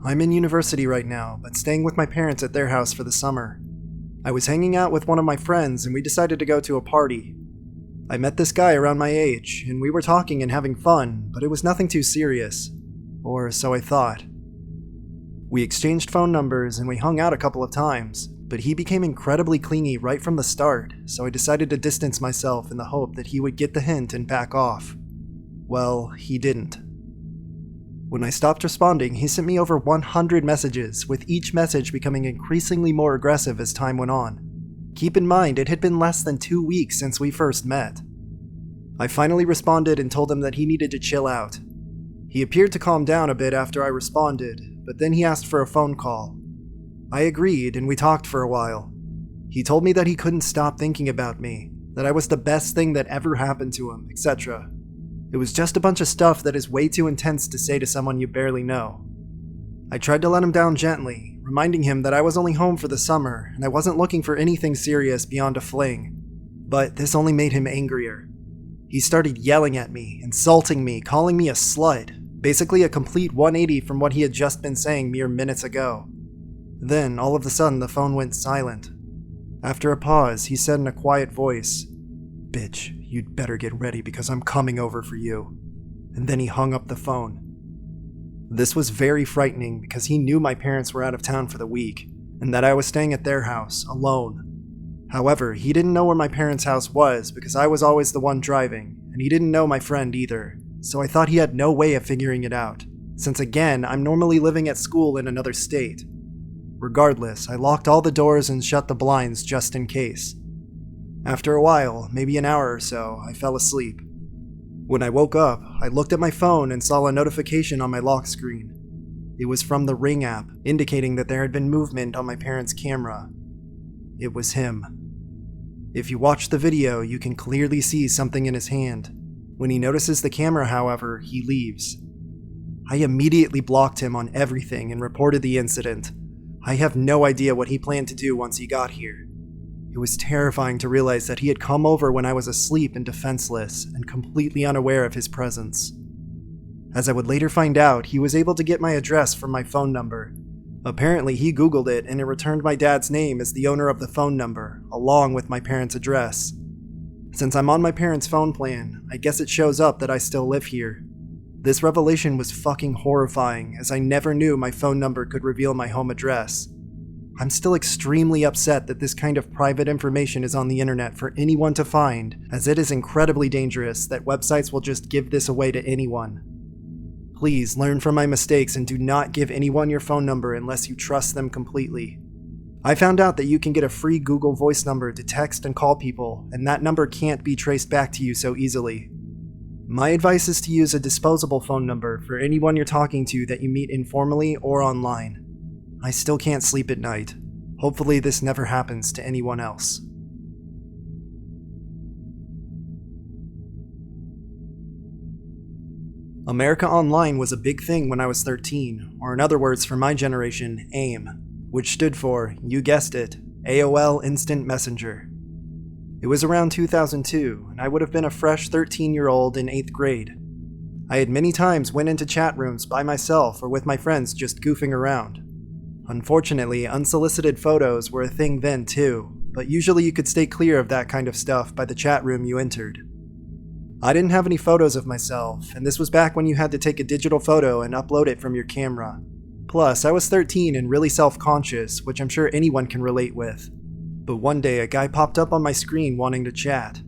I'm in university right now, but staying with my parents at their house for the summer. I was hanging out with one of my friends and we decided to go to a party. I met this guy around my age, and we were talking and having fun, but it was nothing too serious. Or so I thought. We exchanged phone numbers and we hung out a couple of times, but he became incredibly clingy right from the start, so I decided to distance myself in the hope that he would get the hint and back off. Well, he didn't. When I stopped responding, he sent me over 100 messages, with each message becoming increasingly more aggressive as time went on. Keep in mind, it had been less than 2 weeks since we first met. I finally responded and told him that he needed to chill out. He appeared to calm down a bit after I responded, but then he asked for a phone call. I agreed, and we talked for a while. He told me that he couldn't stop thinking about me, that I was the best thing that ever happened to him, etc. It was just a bunch of stuff that is way too intense to say to someone you barely know. I tried to let him down gently, reminding him that I was only home for the summer and I wasn't looking for anything serious beyond a fling. But this only made him angrier. He started yelling at me, insulting me, calling me a slut, basically a complete 180 from what he had just been saying mere minutes ago. Then, all of a sudden, the phone went silent. After a pause, he said in a quiet voice, "Bitch, you'd better get ready because I'm coming over for you." And then he hung up the phone. This was very frightening because he knew my parents were out of town for the week, and that I was staying at their house, alone. However, he didn't know where my parents' house was because I was always the one driving, and he didn't know my friend either, so I thought he had no way of figuring it out, since again, I'm normally living at school in another state. Regardless, I locked all the doors and shut the blinds just in case. After a while, maybe an hour or so, I fell asleep. When I woke up, I looked at my phone and saw a notification on my lock screen. It was from the Ring app, indicating that there had been movement on my parents' camera. It was him. If you watch the video, you can clearly see something in his hand. When he notices the camera, however, he leaves. I immediately blocked him on everything and reported the incident. I have no idea what he planned to do once he got here. It was terrifying to realize that he had come over when I was asleep and defenseless and completely unaware of his presence. As I would later find out, he was able to get my address from my phone number. Apparently, he Googled it and it returned my dad's name as the owner of the phone number, along with my parents' address. Since I'm on my parents' phone plan, I guess it shows up that I still live here. This revelation was fucking horrifying, as I never knew my phone number could reveal my home address. I'm still extremely upset that this kind of private information is on the internet for anyone to find, as it is incredibly dangerous that websites will just give this away to anyone. Please learn from my mistakes and do not give anyone your phone number unless you trust them completely. I found out that you can get a free Google Voice number to text and call people, and that number can't be traced back to you so easily. My advice is to use a disposable phone number for anyone you're talking to that you meet informally or online. I still can't sleep at night. Hopefully this never happens to anyone else. America Online was a big thing when I was 13, or in other words for my generation, AIM, which stood for, you guessed it, AOL Instant Messenger. It was around 2002, and I would have been a fresh 13-year-old in 8th grade. I had many times went into chat rooms by myself or with my friends just goofing around. Unfortunately, unsolicited photos were a thing then too, but usually you could stay clear of that kind of stuff by the chat room you entered. I didn't have any photos of myself, and this was back when you had to take a digital photo and upload it from your camera. Plus, I was 13 and really self-conscious, which I'm sure anyone can relate with. But one day, a guy popped up on my screen wanting to chat.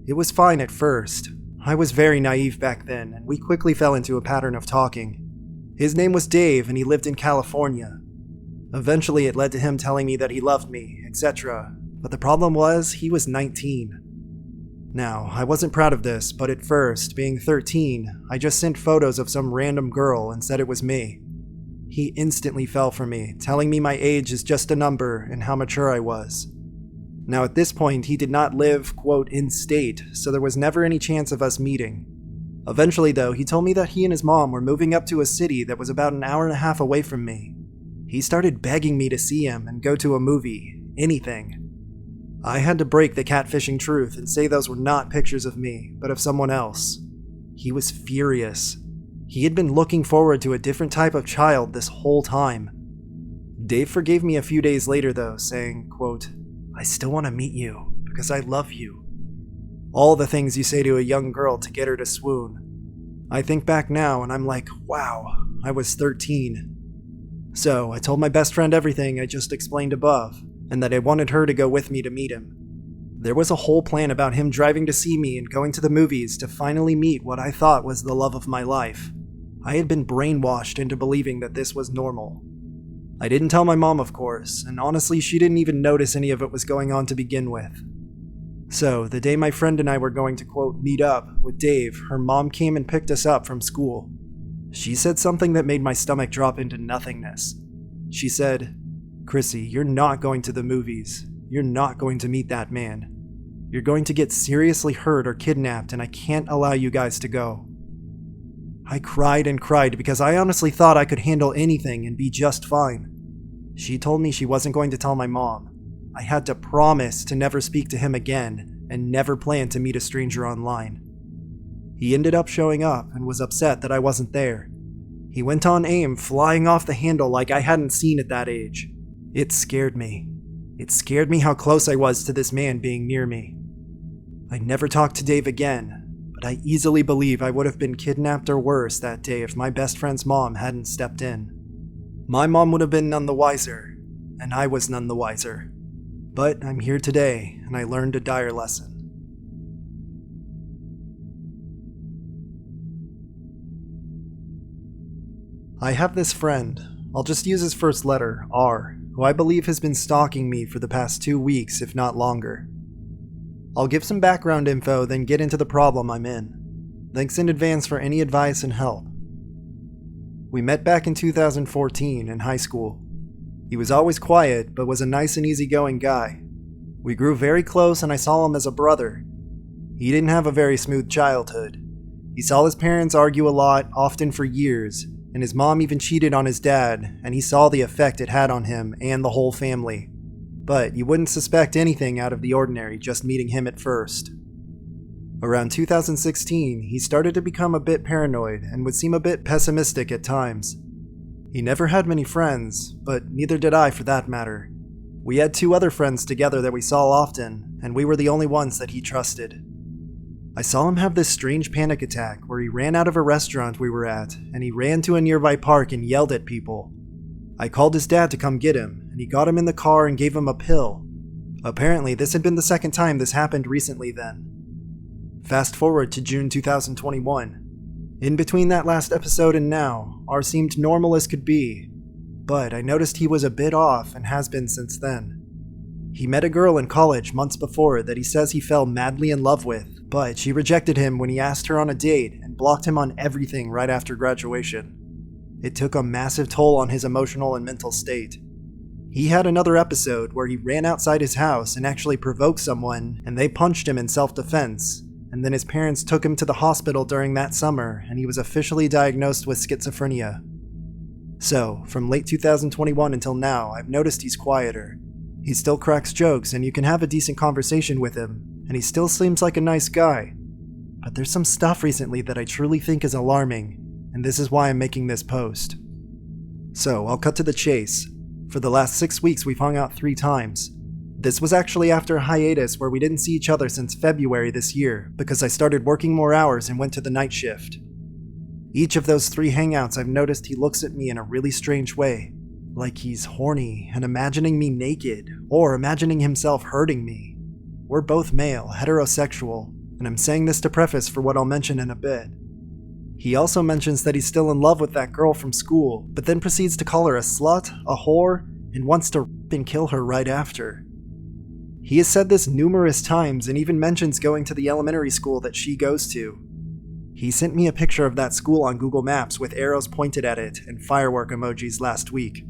It was fine at first. I was very naive back then, and we quickly fell into a pattern of talking. His name was Dave, and he lived in California. Eventually, it led to him telling me that he loved me, etc. But the problem was, he was 19. Now, I wasn't proud of this, but at first, being 13, I just sent photos of some random girl and said it was me. He instantly fell for me, telling me my age is just a number and how mature I was. Now at this point, he did not live, quote, in state, so there was never any chance of us meeting. Eventually though, he told me that he and his mom were moving up to a city that was about an hour and a half away from me. He started begging me to see him and go to a movie, anything. I had to break the catfishing truth and say those were not pictures of me, but of someone else. He was furious. He had been looking forward to a different type of child this whole time. Dave forgave me a few days later though, saying, quote, "I still want to meet you because I love you." All the things you say to a young girl to get her to swoon. I think back now and I'm like, wow, I was 13. So I told my best friend everything I just explained above, and that I wanted her to go with me to meet him. There was a whole plan about him driving to see me and going to the movies to finally meet what I thought was the love of my life. I had been brainwashed into believing that this was normal. I didn't tell my mom, of course, and honestly she didn't even notice any of it was going on to begin with. So, the day my friend and I were going to, quote, meet up with Dave, her mom came and picked us up from school. She said something that made my stomach drop into nothingness. She said, "Chrissy, you're not going to the movies. You're not going to meet that man. You're going to get seriously hurt or kidnapped, and I can't allow you guys to go." I cried and cried because I honestly thought I could handle anything and be just fine. She told me she wasn't going to tell my mom. I had to promise to never speak to him again and never plan to meet a stranger online. He ended up showing up and was upset that I wasn't there. He went on AIM, flying off the handle like I hadn't seen at that age. It scared me. It scared me how close I was to this man being near me. I never talked to Dave again, but I easily believe I would have been kidnapped or worse that day if my best friend's mom hadn't stepped in. My mom would have been none the wiser, and I was none the wiser. But I'm here today, and I learned a dire lesson. I have this friend, I'll just use his first letter, R, who I believe has been stalking me for the past 2 weeks, if not longer. I'll give some background info, then get into the problem I'm in. Thanks in advance for any advice and help. We met back in 2014 in high school. He was always quiet, but was a nice and easygoing guy. We grew very close and I saw him as a brother. He didn't have a very smooth childhood. He saw his parents argue a lot, often for years, and his mom even cheated on his dad, and he saw the effect it had on him and the whole family. But you wouldn't suspect anything out of the ordinary just meeting him at first. Around 2016, he started to become a bit paranoid and would seem a bit pessimistic at times. He never had many friends, but neither did I for that matter. We had 2 other friends together that we saw often, and we were the only ones that he trusted. I saw him have this strange panic attack where he ran out of a restaurant we were at, and he ran to a nearby park and yelled at people. I called his dad to come get him, and he got him in the car and gave him a pill. Apparently, this had been the second time this happened recently then. Fast forward to June 2021. In between that last episode and now, R seemed normal as could be, but I noticed he was a bit off and has been since then. He met a girl in college months before that he says he fell madly in love with, but she rejected him when he asked her on a date and blocked him on everything right after graduation. It took a massive toll on his emotional and mental state. He had another episode where he ran outside his house and actually provoked someone, and they punched him in self-defense. And then his parents took him to the hospital during that summer, and he was officially diagnosed with schizophrenia. So, from late 2021 until now, I've noticed he's quieter. He still cracks jokes, and you can have a decent conversation with him, and he still seems like a nice guy. But there's some stuff recently that I truly think is alarming, and this is why I'm making this post. So, I'll cut to the chase. For the last 6 weeks, we've hung out 3 times. This was actually after a hiatus where we didn't see each other since February this year because I started working more hours and went to the night shift. Each of those 3 hangouts I've noticed he looks at me in a really strange way, like he's horny and imagining me naked or imagining himself hurting me. We're both male, heterosexual, and I'm saying this to preface for what I'll mention in a bit. He also mentions that he's still in love with that girl from school, but then proceeds to call her a slut, a whore, and wants to rape and kill her right after. He has said this numerous times and even mentions going to the elementary school that she goes to. He sent me a picture of that school on Google Maps with arrows pointed at it and firework emojis last week.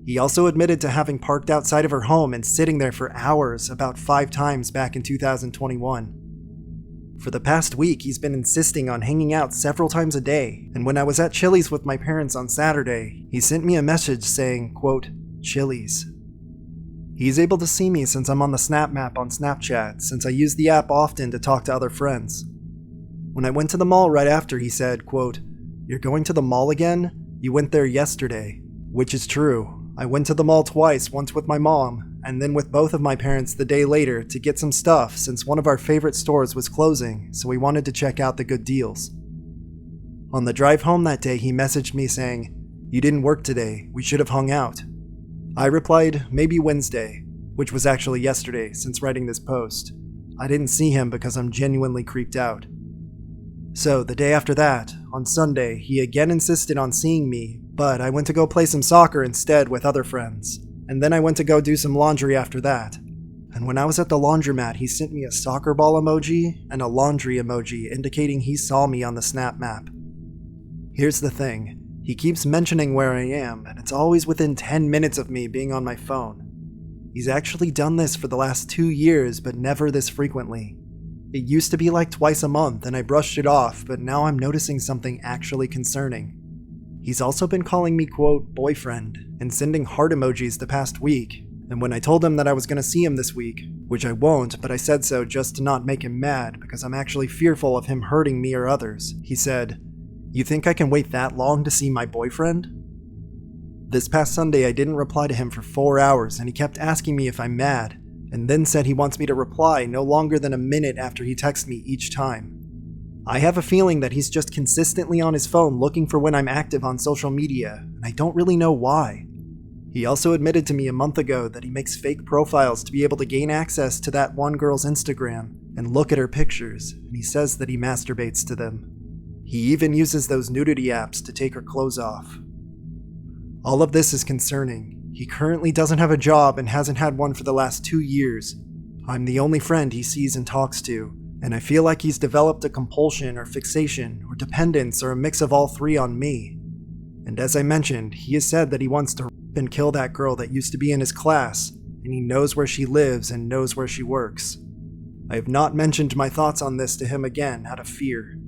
He also admitted to having parked outside of her home and sitting there for hours about 5 times back in 2021. For the past week, he's been insisting on hanging out several times a day, and when I was at Chippies with my parents on Saturday, he sent me a message saying, quote, "Chili's." He's able to see me since I'm on the Snap Map on Snapchat, since I use the app often to talk to other friends. When I went to the mall right after, he said, quote, You're going to the mall again? You went there yesterday." Which is true. I went to the mall twice, once with my mom, and then with both of my parents the day later to get some stuff since one of our favorite stores was closing, so we wanted to check out the good deals. On the drive home that day, he messaged me saying, "You didn't work today, we should have hung out." I replied, "Maybe Wednesday," which was actually yesterday since writing this post. I didn't see him because I'm genuinely creeped out. So the day after that, on Sunday, he again insisted on seeing me, but I went to go play some soccer instead with other friends, and then I went to go do some laundry after that. And when I was at the laundromat, he sent me a soccer ball emoji and a laundry emoji indicating he saw me on the Snap map. Here's the thing, he keeps mentioning where I am, and it's always within 10 minutes of me being on my phone. He's actually done this for the last 2 years, but never this frequently. It used to be like twice a month, and I brushed it off, but now I'm noticing something actually concerning. He's also been calling me, quote, boyfriend, and sending heart emojis the past week, and when I told him that I was going to see him this week, which I won't, but I said so just to not make him mad because I'm actually fearful of him hurting me or others, he said, "You think I can wait that long to see my boyfriend?" This past Sunday, I didn't reply to him for 4 hours, and he kept asking me if I'm mad, and then said he wants me to reply no longer than a minute after he texts me each time. I have a feeling that he's just consistently on his phone looking for when I'm active on social media, and I don't really know why. He also admitted to me a month ago that he makes fake profiles to be able to gain access to that one girl's Instagram and look at her pictures, and he says that he masturbates to them. He even uses those nudity apps to take her clothes off. All of this is concerning. He currently doesn't have a job and hasn't had one for the last 2 years. I'm the only friend he sees and talks to, and I feel like he's developed a compulsion or fixation or dependence or a mix of all three on me. And as I mentioned, he has said that he wants to rape and kill that girl that used to be in his class, and he knows where she lives and knows where she works. I have not mentioned my thoughts on this to him again out of fear.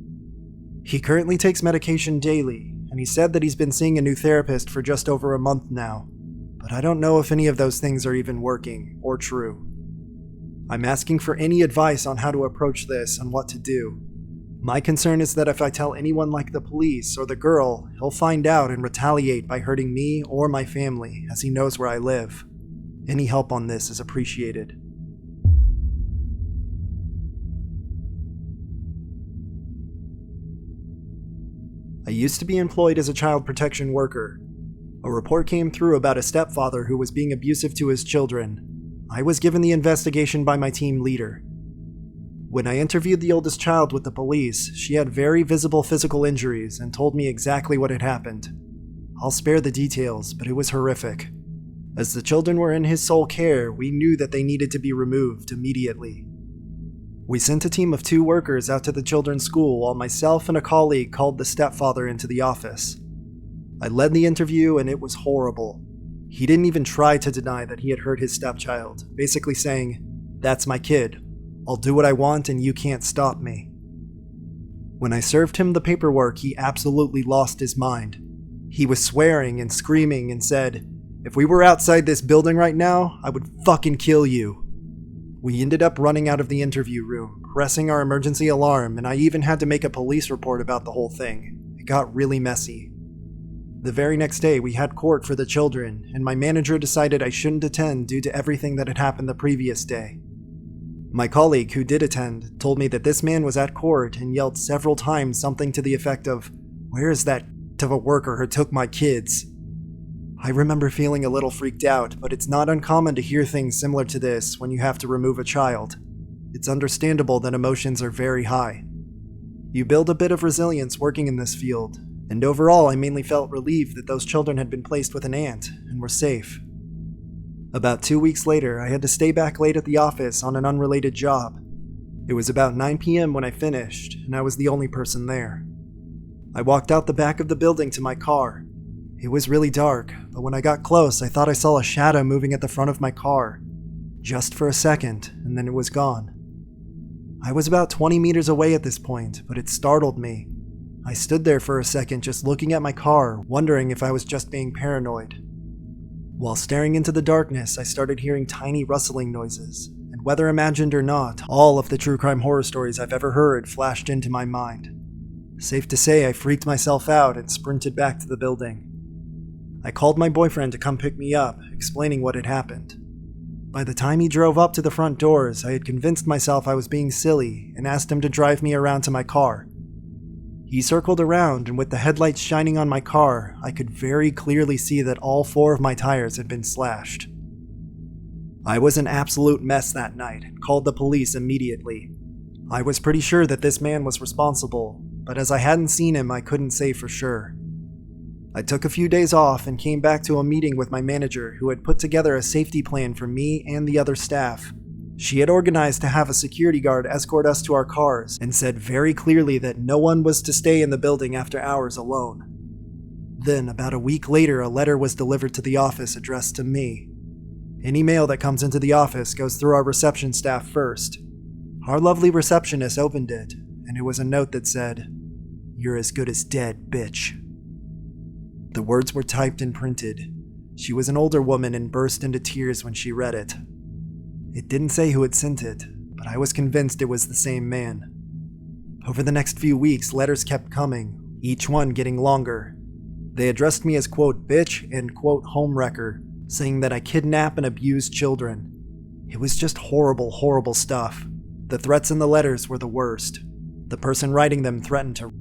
He currently takes medication daily, and he said that he's been seeing a new therapist for just over a month now, but I don't know if any of those things are even working or true. I'm asking for any advice on how to approach this and what to do. My concern is that if I tell anyone like the police or the girl, he'll find out and retaliate by hurting me or my family, as he knows where I live. Any help on this is appreciated. I used to be employed as a child protection worker. A report came through about a stepfather who was being abusive to his children. I was given the investigation by my team leader. When I interviewed the oldest child with the police, she had very visible physical injuries and told me exactly what had happened. I'll spare the details, but it was horrific. As the children were in his sole care, we knew that they needed to be removed immediately. We sent a team of 2 workers out to the children's school while myself and a colleague called the stepfather into the office. I led the interview and it was horrible. He didn't even try to deny that he had hurt his stepchild, basically saying, "That's my kid. I'll do what I want and you can't stop me." When I served him the paperwork, he absolutely lost his mind. He was swearing and screaming and said, "If we were outside this building right now, I would fucking kill you." We ended up running out of the interview room, pressing our emergency alarm, and I even had to make a police report about the whole thing. It got really messy. The very next day, we had court for the children, and my manager decided I shouldn't attend due to everything that had happened the previous day. My colleague, who did attend, told me that this man was at court and yelled several times something to the effect of, "Where is that of a worker who took my kids?" I remember feeling a little freaked out, but it's not uncommon to hear things similar to this when you have to remove a child. It's understandable that emotions are very high. You build a bit of resilience working in this field, and overall I mainly felt relieved that those children had been placed with an aunt and were safe. About 2 weeks later, I had to stay back late at the office on an unrelated job. It was about 9 p.m. when I finished, and I was the only person there. I walked out the back of the building to my car. It was really dark, but when I got close, I thought I saw a shadow moving at the front of my car. Just for a second, and then it was gone. I was about 20 meters away at this point, but it startled me. I stood there for a second just looking at my car, wondering if I was just being paranoid. While staring into the darkness, I started hearing tiny rustling noises, and whether imagined or not, all of the true crime horror stories I've ever heard flashed into my mind. Safe to say, I freaked myself out and sprinted back to the building. I called my boyfriend to come pick me up, explaining what had happened. By the time he drove up to the front doors, I had convinced myself I was being silly and asked him to drive me around to my car. He circled around, and with the headlights shining on my car, I could very clearly see that all 4 of my tires had been slashed. I was an absolute mess that night and called the police immediately. I was pretty sure that this man was responsible, but as I hadn't seen him, I couldn't say for sure. I took a few days off and came back to a meeting with my manager, who had put together a safety plan for me and the other staff. She had organized to have a security guard escort us to our cars and said very clearly that no one was to stay in the building after hours alone. Then, about a week later, a letter was delivered to the office addressed to me. Any mail that comes into the office goes through our reception staff first. Our lovely receptionist opened it, and it was a note that said, "You're as good as dead, bitch." The words were typed and printed. She was an older woman and burst into tears when she read it. It didn't say who had sent it, but I was convinced it was the same man. Over the next few weeks, letters kept coming, each one getting longer. They addressed me as quote bitch and quote homewrecker, saying that I kidnap and abuse children. It was just horrible, horrible stuff. The threats in the letters were the worst. The person writing them threatened to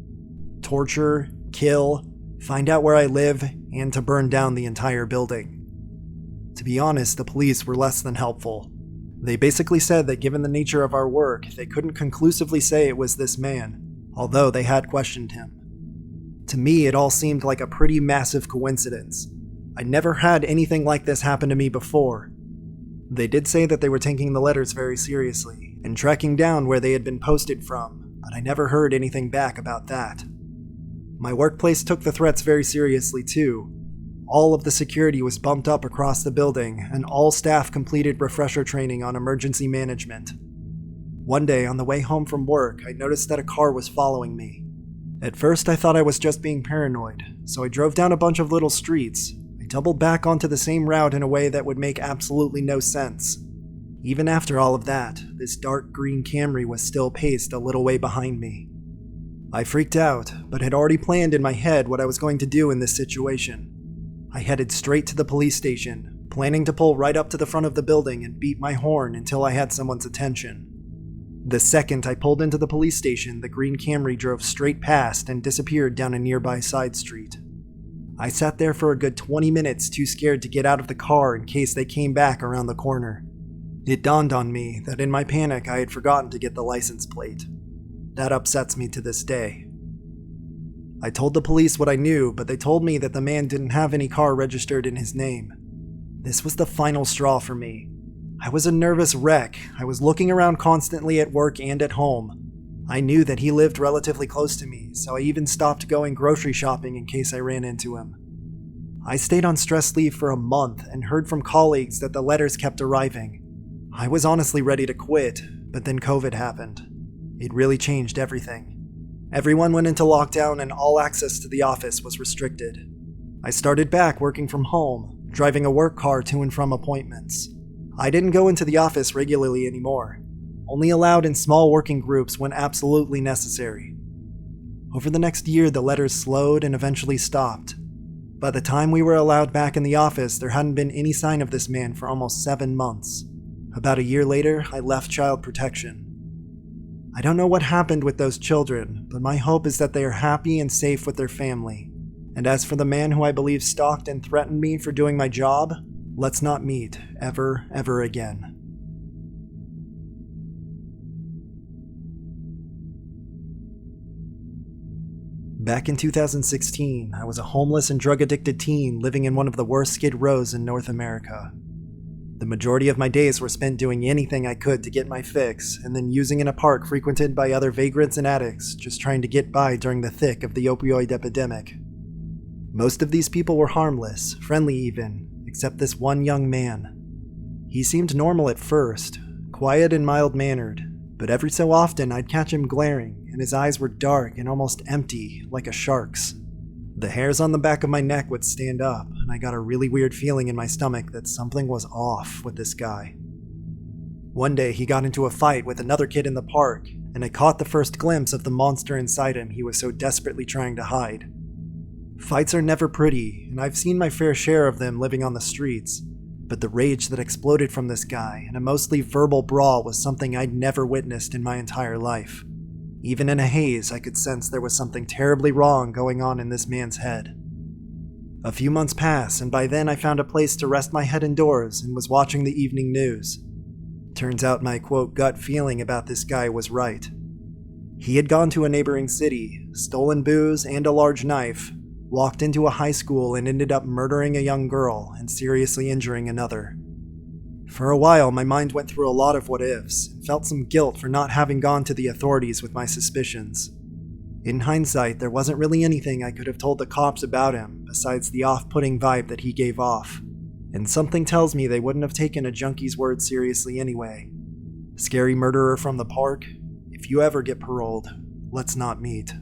torture, kill, find out where I live, and to burn down the entire building. To be honest, the police were less than helpful. They basically said that given the nature of our work, they couldn't conclusively say it was this man, although they had questioned him. To me, it all seemed like a pretty massive coincidence. I never had anything like this happen to me before. They did say that they were taking the letters very seriously and tracking down where they had been posted from, but I never heard anything back about that. My workplace took the threats very seriously too. All of the security was bumped up across the building, and all staff completed refresher training on emergency management. One day, on the way home from work, I noticed that a car was following me. At first, I thought I was just being paranoid, so I drove down a bunch of little streets. I doubled back onto the same route in a way that would make absolutely no sense. Even after all of that, this dark green Camry was still paced a little way behind me. I freaked out, but had already planned in my head what I was going to do in this situation. I headed straight to the police station, planning to pull right up to the front of the building and beat my horn until I had someone's attention. The second I pulled into the police station, the green Camry drove straight past and disappeared down a nearby side street. I sat there for a good 20 minutes, too scared to get out of the car in case they came back around the corner. It dawned on me that in my panic I had forgotten to get the license plate. That upsets me to this day. I told the police what I knew, but they told me that the man didn't have any car registered in his name. This was the final straw for me. I was a nervous wreck. I was looking around constantly at work and at home. I knew that he lived relatively close to me, so I even stopped going grocery shopping in case I ran into him. I stayed on stress leave for a month and heard from colleagues that the letters kept arriving. I was honestly ready to quit, but then COVID happened. It really changed everything. Everyone went into lockdown and all access to the office was restricted. I started back working from home, driving a work car to and from appointments. I didn't go into the office regularly anymore, only allowed in small working groups when absolutely necessary. Over the next year, the letters slowed and eventually stopped. By the time we were allowed back in the office, there hadn't been any sign of this man for almost 7 months. About a year later, I left child protection. I don't know what happened with those children, but my hope is that they are happy and safe with their family. And as for the man who I believe stalked and threatened me for doing my job, let's not meet ever, ever again. Back in 2016, I was a homeless and drug-addicted teen living in one of the worst skid rows in North America. The majority of my days were spent doing anything I could to get my fix, and then using in a park frequented by other vagrants and addicts, just trying to get by during the thick of the opioid epidemic. Most of these people were harmless, friendly even, except this one young man. He seemed normal at first, quiet and mild-mannered, but every so often I'd catch him glaring, and his eyes were dark and almost empty, like a shark's. The hairs on the back of my neck would stand up, and I got a really weird feeling in my stomach that something was off with this guy. One day he got into a fight with another kid in the park, and I caught the first glimpse of the monster inside him he was so desperately trying to hide. Fights are never pretty, and I've seen my fair share of them living on the streets, but the rage that exploded from this guy in a mostly verbal brawl was something I'd never witnessed in my entire life. Even in a haze, I could sense there was something terribly wrong going on in this man's head. A few months passed, and by then I found a place to rest my head indoors and was watching the evening news. Turns out my quote gut feeling about this guy was right. He had gone to a neighboring city, stolen booze and a large knife, walked into a high school and ended up murdering a young girl and seriously injuring another. For a while, my mind went through a lot of what-ifs and felt some guilt for not having gone to the authorities with my suspicions. In hindsight, there wasn't really anything I could have told the cops about him besides the off-putting vibe that he gave off, and something tells me they wouldn't have taken a junkie's word seriously anyway. Scary murderer from the park, if you ever get paroled, let's not meet.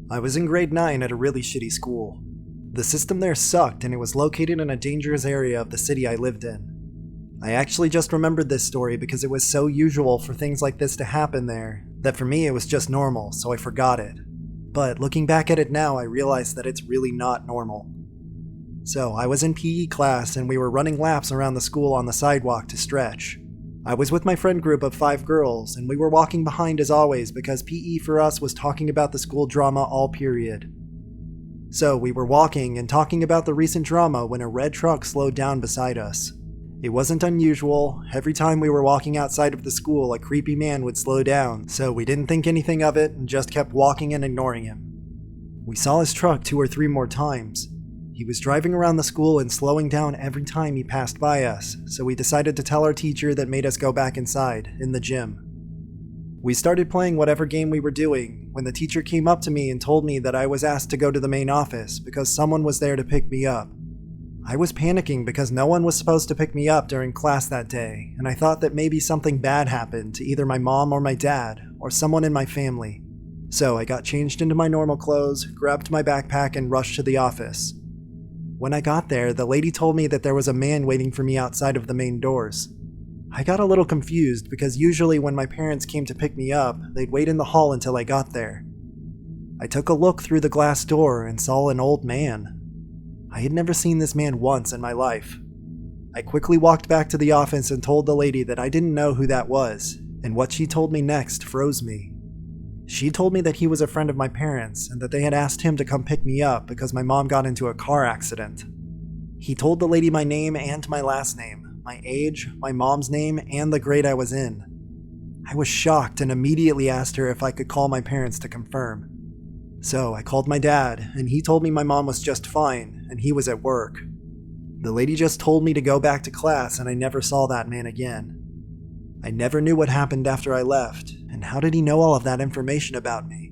I was in grade 9 at a really shitty school. The system there sucked, and it was located in a dangerous area of the city I lived in. I actually just remembered this story because it was so usual for things like this to happen there that for me it was just normal, so I forgot it. But looking back at it now, I realized that it's really not normal. So I was in PE class and we were running laps around the school on the sidewalk to stretch. I was with my friend group of 5 girls, and we were walking behind as always because PE for us was talking about the school drama all period. So we were walking and talking about the recent drama when a red truck slowed down beside us. It wasn't unusual. Every time we were walking outside of the school, a creepy man would slow down, so we didn't think anything of it and just kept walking and ignoring him. We saw his truck 2 or 3 more times. He was driving around the school and slowing down every time he passed by us, so we decided to tell our teacher that made us go back inside, in the gym. We started playing whatever game we were doing when the teacher came up to me and told me that I was asked to go to the main office because someone was there to pick me up. I was panicking because no one was supposed to pick me up during class that day, and I thought that maybe something bad happened to either my mom or my dad, or someone in my family. So I got changed into my normal clothes, grabbed my backpack, and rushed to the office. When I got there, the lady told me that there was a man waiting for me outside of the main doors. I got a little confused because usually when my parents came to pick me up, they'd wait in the hall until I got there. I took a look through the glass door and saw an old man. I had never seen this man once in my life. I quickly walked back to the office and told the lady that I didn't know who that was, and what she told me next froze me. She told me that he was a friend of my parents and that they had asked him to come pick me up because my mom got into a car accident. He told the lady my name and my last name, my age, my mom's name, and the grade I was in. I was shocked and immediately asked her if I could call my parents to confirm. So I called my dad, and he told me my mom was just fine, and he was at work. The lady just told me to go back to class, and I never saw that man again. I never knew what happened after I left, and how did he know all of that information about me?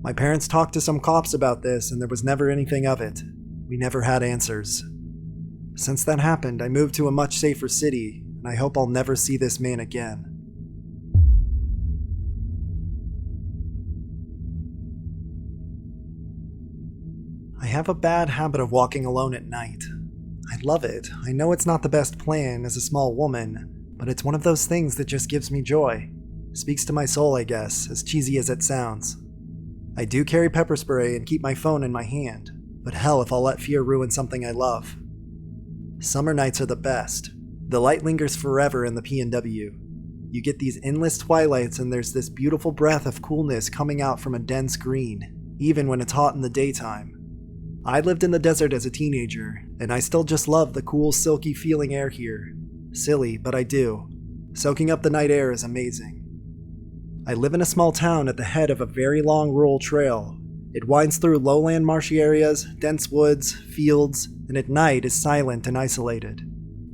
My parents talked to some cops about this, and there was never anything of it. We never had answers. Since that happened, I moved to a much safer city, and I hope I'll never see this man again. I have a bad habit of walking alone at night. I love it. I know it's not the best plan as a small woman, but it's one of those things that just gives me joy. Speaks to my soul, I guess, as cheesy as it sounds. I do carry pepper spray and keep my phone in my hand, but hell if I'll let fear ruin something I love. Summer nights are the best. The light lingers forever in the P&W. You get these endless twilights and there's this beautiful breath of coolness coming out from a dense green, even when it's hot in the daytime. I lived in the desert as a teenager, and I still just love the cool, silky feeling air here. Silly, but I do. Soaking up the night air is amazing. I live in a small town at the head of a very long rural trail. It winds through lowland marshy areas, dense woods, fields, and at night is silent and isolated.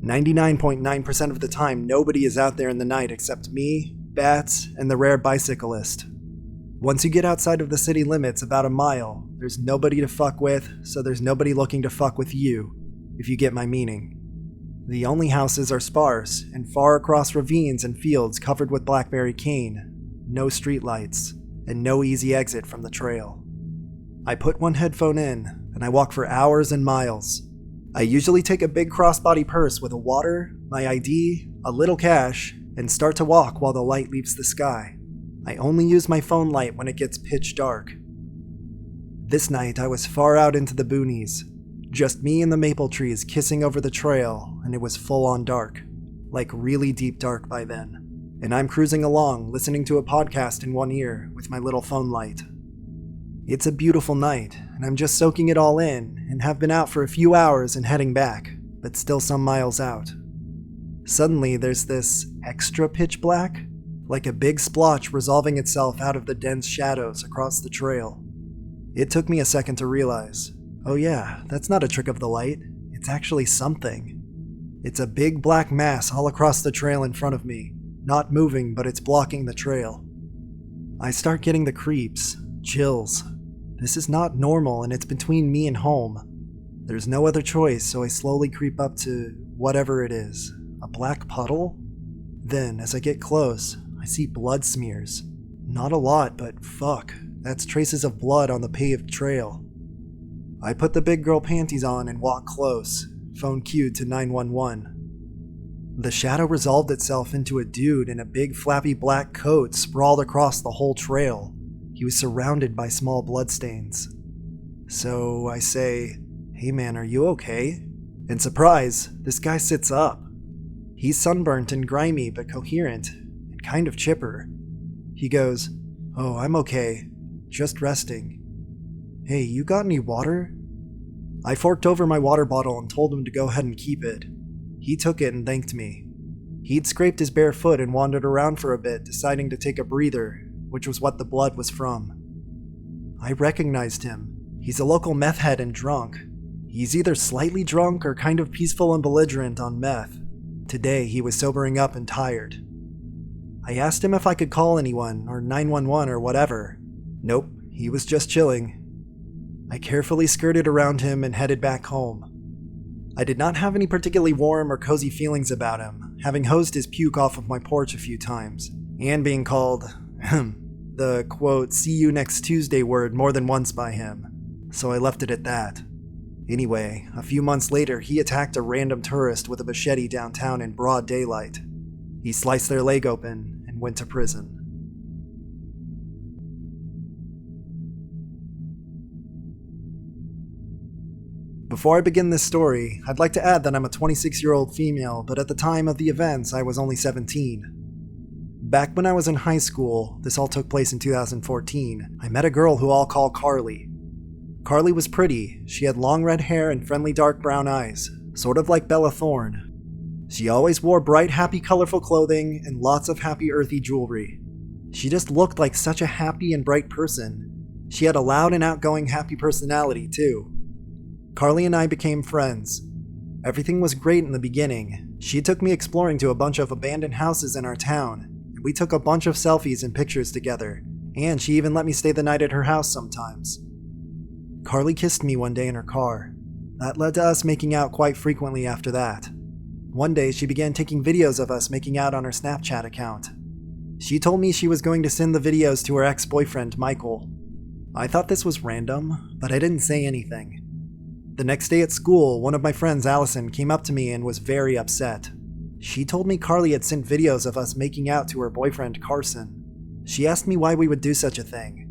99.9% of the time, nobody is out there in the night except me, bats, and the rare bicyclist. Once you get outside of the city limits about a mile, there's nobody to fuck with, so there's nobody looking to fuck with you, if you get my meaning. The only houses are sparse, and far across ravines and fields covered with blackberry cane, no streetlights, and no easy exit from the trail. I put one headphone in, and I walk for hours and miles. I usually take a big crossbody purse with a water, my ID, a little cash, and start to walk while the light leaves the sky. I only use my phone light when it gets pitch dark. This night I was far out into the boonies, just me and the maple trees kissing over the trail, and it was full on dark, like really deep dark by then. And I'm cruising along, listening to a podcast in one ear with my little phone light. It's a beautiful night, and I'm just soaking it all in, and have been out for a few hours and heading back, but still some miles out. Suddenly there's this extra pitch black, like a big splotch resolving itself out of the dense shadows across the trail. It took me a second to realize, oh yeah, that's not a trick of the light, it's actually something. It's a big black mass all across the trail in front of me, not moving, but it's blocking the trail. I start getting the creeps, chills. This is not normal, and it's between me and home. There's no other choice, so I slowly creep up to whatever it is. A black puddle? Then, as I get close, I see blood smears. Not a lot, but fuck, that's traces of blood on the paved trail. I put the big girl panties on and walk close, phone cued to 911. The shadow resolved itself into a dude in a big flappy black coat sprawled across the whole trail. He was surrounded by small bloodstains. So I say, "Hey man, are you okay?" And surprise, this guy sits up. He's sunburnt and grimy but coherent, and kind of chipper. He goes, "Oh, I'm okay. Just resting. Hey, you got any water?" I forked over my water bottle and told him to go ahead and keep it. He took it and thanked me. He'd scraped his bare foot and wandered around for a bit, deciding to take a breather, which was what the blood was from. I recognized him. He's a local meth head and drunk. He's either slightly drunk or kind of peaceful and belligerent on meth. Today, he was sobering up and tired. I asked him if I could call anyone, or 911 or whatever. Nope, he was just chilling. I carefully skirted around him and headed back home. I did not have any particularly warm or cozy feelings about him, having hosed his puke off of my porch a few times, and being called, the quote, "see you next Tuesday" word more than once by him, so I left it at that. Anyway, a few months later, he attacked a random tourist with a machete downtown in broad daylight. He sliced their leg open and went to prison. Before I begin this story, I'd like to add that I'm a 26-year-old female, but at the time of the events, I was only 17. Back when I was in high school, this all took place in 2014, I met a girl who I'll call Carly. Carly was pretty. She had long red hair and friendly dark brown eyes, sort of like Bella Thorne. She always wore bright, happy, colorful clothing and lots of happy, earthy jewelry. She just looked like such a happy and bright person. She had a loud and outgoing, happy personality, too. Carly and I became friends. Everything was great in the beginning. She took me exploring to a bunch of abandoned houses in our town, and we took a bunch of selfies and pictures together, and she even let me stay the night at her house sometimes. Carly kissed me one day in her car. That led to us making out quite frequently after that. One day, she began taking videos of us making out on her Snapchat account. She told me she was going to send the videos to her ex-boyfriend, Michael. I thought this was random, but I didn't say anything. The next day at school, one of my friends, Allison, came up to me and was very upset. She told me Carly had sent videos of us making out to her boyfriend, Carson. She asked me why we would do such a thing.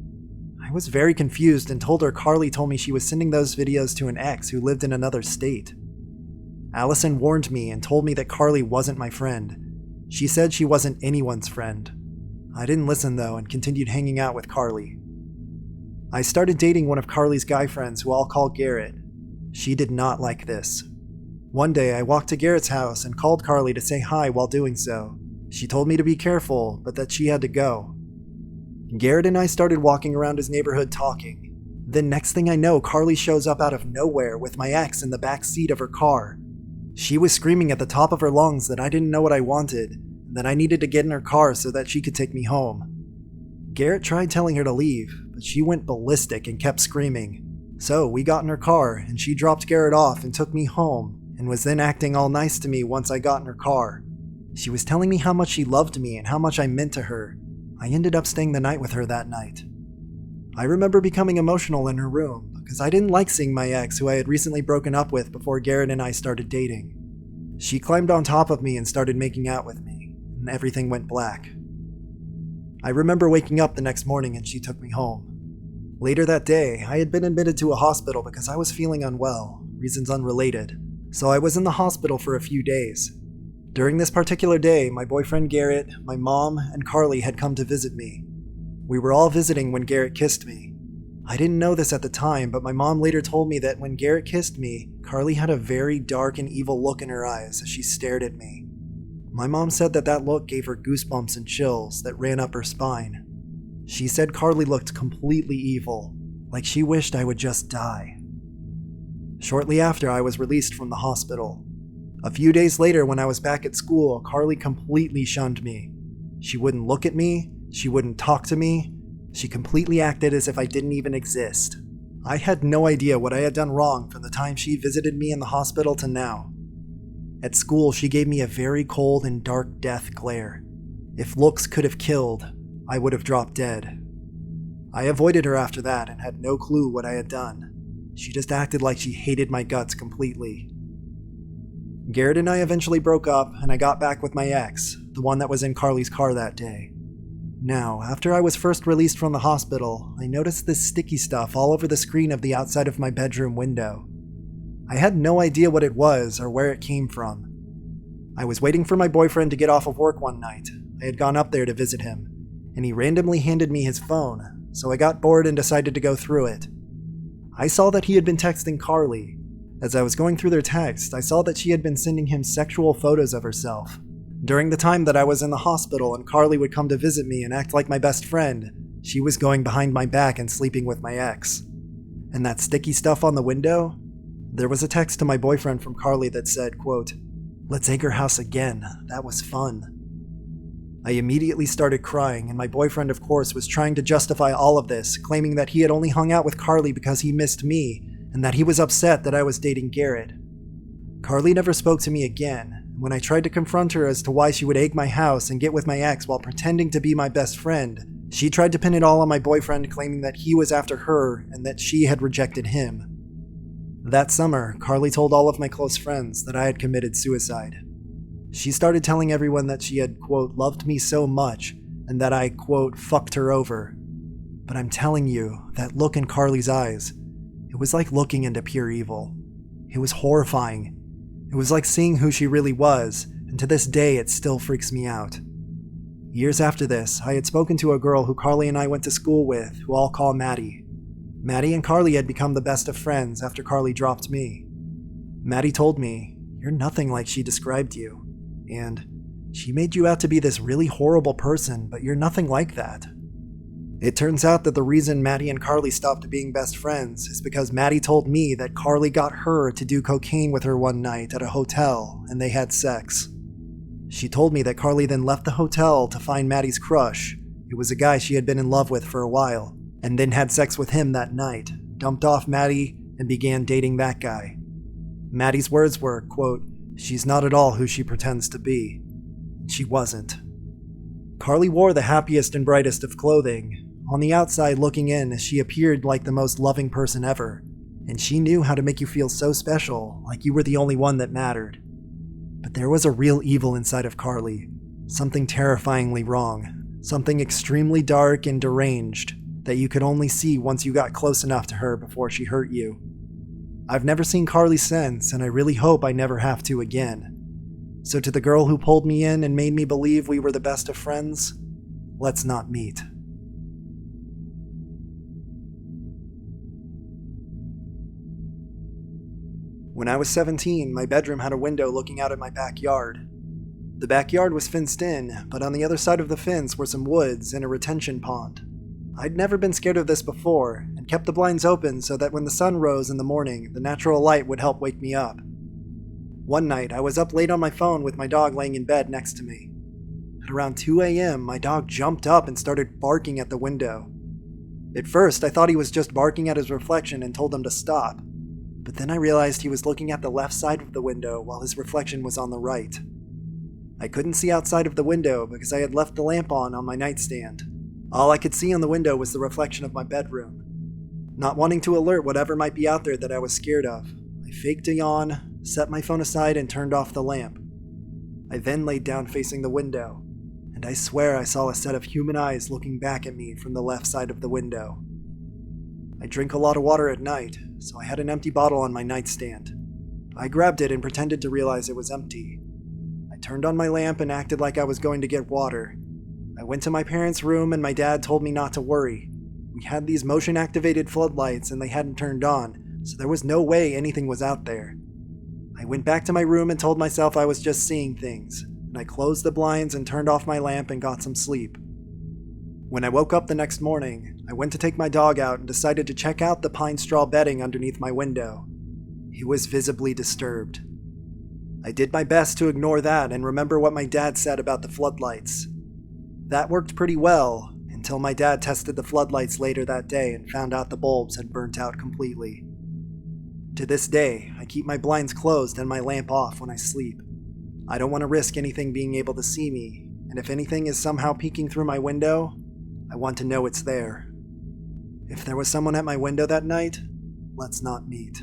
I was very confused and told her Carly told me she was sending those videos to an ex who lived in another state. Allison warned me and told me that Carly wasn't my friend. She said she wasn't anyone's friend. I didn't listen though and continued hanging out with Carly. I started dating one of Carly's guy friends who I'll call Garrett. She did not like this. One day I walked to Garrett's house and called Carly to say hi while doing so. She told me to be careful, but that she had to go. Garrett and I started walking around his neighborhood talking. Then next thing I know, Carly shows up out of nowhere with my ex in the back seat of her car. She was screaming at the top of her lungs that I didn't know what I wanted, and that I needed to get in her car so that she could take me home. Garrett tried telling her to leave, but she went ballistic and kept screaming. So we got in her car, and she dropped Garrett off and took me home, and was then acting all nice to me once I got in her car. She was telling me how much she loved me and how much I meant to her. I ended up staying the night with her that night. I remember becoming emotional in her room, because I didn't like seeing my ex, who I had recently broken up with before Garrett and I started dating. She climbed on top of me and started making out with me, and everything went black. I remember waking up the next morning and she took me home. Later that day, I had been admitted to a hospital because I was feeling unwell, reasons unrelated, so I was in the hospital for a few days. During this particular day, my boyfriend Garrett, my mom, and Carly had come to visit me. We were all visiting when Garrett kissed me. I didn't know this at the time, but my mom later told me that when Garrett kissed me, Carly had a very dark and evil look in her eyes as she stared at me. My mom said that look gave her goosebumps and chills that ran up her spine. She said Carly looked completely evil, like she wished I would just die. Shortly after, I was released from the hospital. A few days later, when I was back at school, Carly completely shunned me. She wouldn't look at me, she wouldn't talk to me, she completely acted as if I didn't even exist. I had no idea what I had done wrong from the time she visited me in the hospital to now. At school, she gave me a very cold and dark death glare. If looks could have killed, I would have dropped dead. I avoided her after that and had no clue what I had done. She just acted like she hated my guts completely. Garrett and I eventually broke up, and I got back with my ex, the one that was in Carly's car that day. Now, after I was first released from the hospital, I noticed this sticky stuff all over the screen of the outside of my bedroom window. I had no idea what it was or where it came from. I was waiting for my boyfriend to get off of work one night. I had gone up there to visit him, and he randomly handed me his phone, so I got bored and decided to go through it. I saw that he had been texting Carly. As I was going through their text, I saw that she had been sending him sexual photos of herself. During the time that I was in the hospital and Carly would come to visit me and act like my best friend, she was going behind my back and sleeping with my ex. And that sticky stuff on the window? There was a text to my boyfriend from Carly that said, quote, "Let's egg her house again. That was fun." I immediately started crying, and my boyfriend, of course, was trying to justify all of this, claiming that he had only hung out with Carly because he missed me, and that he was upset that I was dating Garrett. Carly never spoke to me again. When I tried to confront her as to why she would egg my house and get with my ex while pretending to be my best friend, she tried to pin it all on my boyfriend, claiming that he was after her and that she had rejected him. That summer, Carly told all of my close friends that I had committed suicide. She started telling everyone that she had, quote, loved me so much and that I, quote, fucked her over. But I'm telling you, that look in Carly's eyes, it was like looking into pure evil. It was horrifying. It was like seeing who she really was, and to this day it still freaks me out. Years after this, I had spoken to a girl who Carly and I went to school with, who I'll call Maddie. Maddie and Carly had become the best of friends after Carly dropped me. Maddie told me, "You're nothing like she described you," and "She made you out to be this really horrible person, but you're nothing like that." It turns out that the reason Maddie and Carly stopped being best friends is because Maddie told me that Carly got her to do cocaine with her one night at a hotel, and they had sex. She told me that Carly then left the hotel to find Maddie's crush. It was a guy she had been in love with for a while, and then had sex with him that night, dumped off Maddie, and began dating that guy. Maddie's words were, quote, "She's not at all who she pretends to be." She wasn't. Carly wore the happiest and brightest of clothing. On the outside looking in, she appeared like the most loving person ever, and she knew how to make you feel so special, like you were the only one that mattered. But there was a real evil inside of Carly, something terrifyingly wrong, something extremely dark and deranged that you could only see once you got close enough to her before she hurt you. I've never seen Carly since, and I really hope I never have to again. So to the girl who pulled me in and made me believe we were the best of friends, let's not meet. When I was 17, my bedroom had a window looking out at my backyard. The backyard was fenced in, but on the other side of the fence were some woods and a retention pond. I'd never been scared of this before, and kept the blinds open so that when the sun rose in the morning, the natural light would help wake me up. One night, I was up late on my phone with my dog laying in bed next to me. At around 2 a.m., my dog jumped up and started barking at the window. At first, I thought he was just barking at his reflection and told him to stop. But then I realized he was looking at the left side of the window while his reflection was on the right. I couldn't see outside of the window because I had left the lamp on my nightstand. All I could see on the window was the reflection of my bedroom. Not wanting to alert whatever might be out there that I was scared of, I faked a yawn, set my phone aside, and turned off the lamp. I then laid down facing the window, and I swear I saw a set of human eyes looking back at me from the left side of the window. I drink a lot of water at night, so I had an empty bottle on my nightstand. I grabbed it and pretended to realize it was empty. I turned on my lamp and acted like I was going to get water. I went to my parents' room and my dad told me not to worry. We had these motion-activated floodlights and they hadn't turned on, so there was no way anything was out there. I went back to my room and told myself I was just seeing things, and I closed the blinds and turned off my lamp and got some sleep. When I woke up the next morning, I went to take my dog out and decided to check out the pine straw bedding underneath my window. He was visibly disturbed. I did my best to ignore that and remember what my dad said about the floodlights. That worked pretty well, until my dad tested the floodlights later that day and found out the bulbs had burnt out completely. To this day, I keep my blinds closed and my lamp off when I sleep. I don't want to risk anything being able to see me, and if anything is somehow peeking through my window, I want to know it's there. If there was someone at my window that night, let's not meet.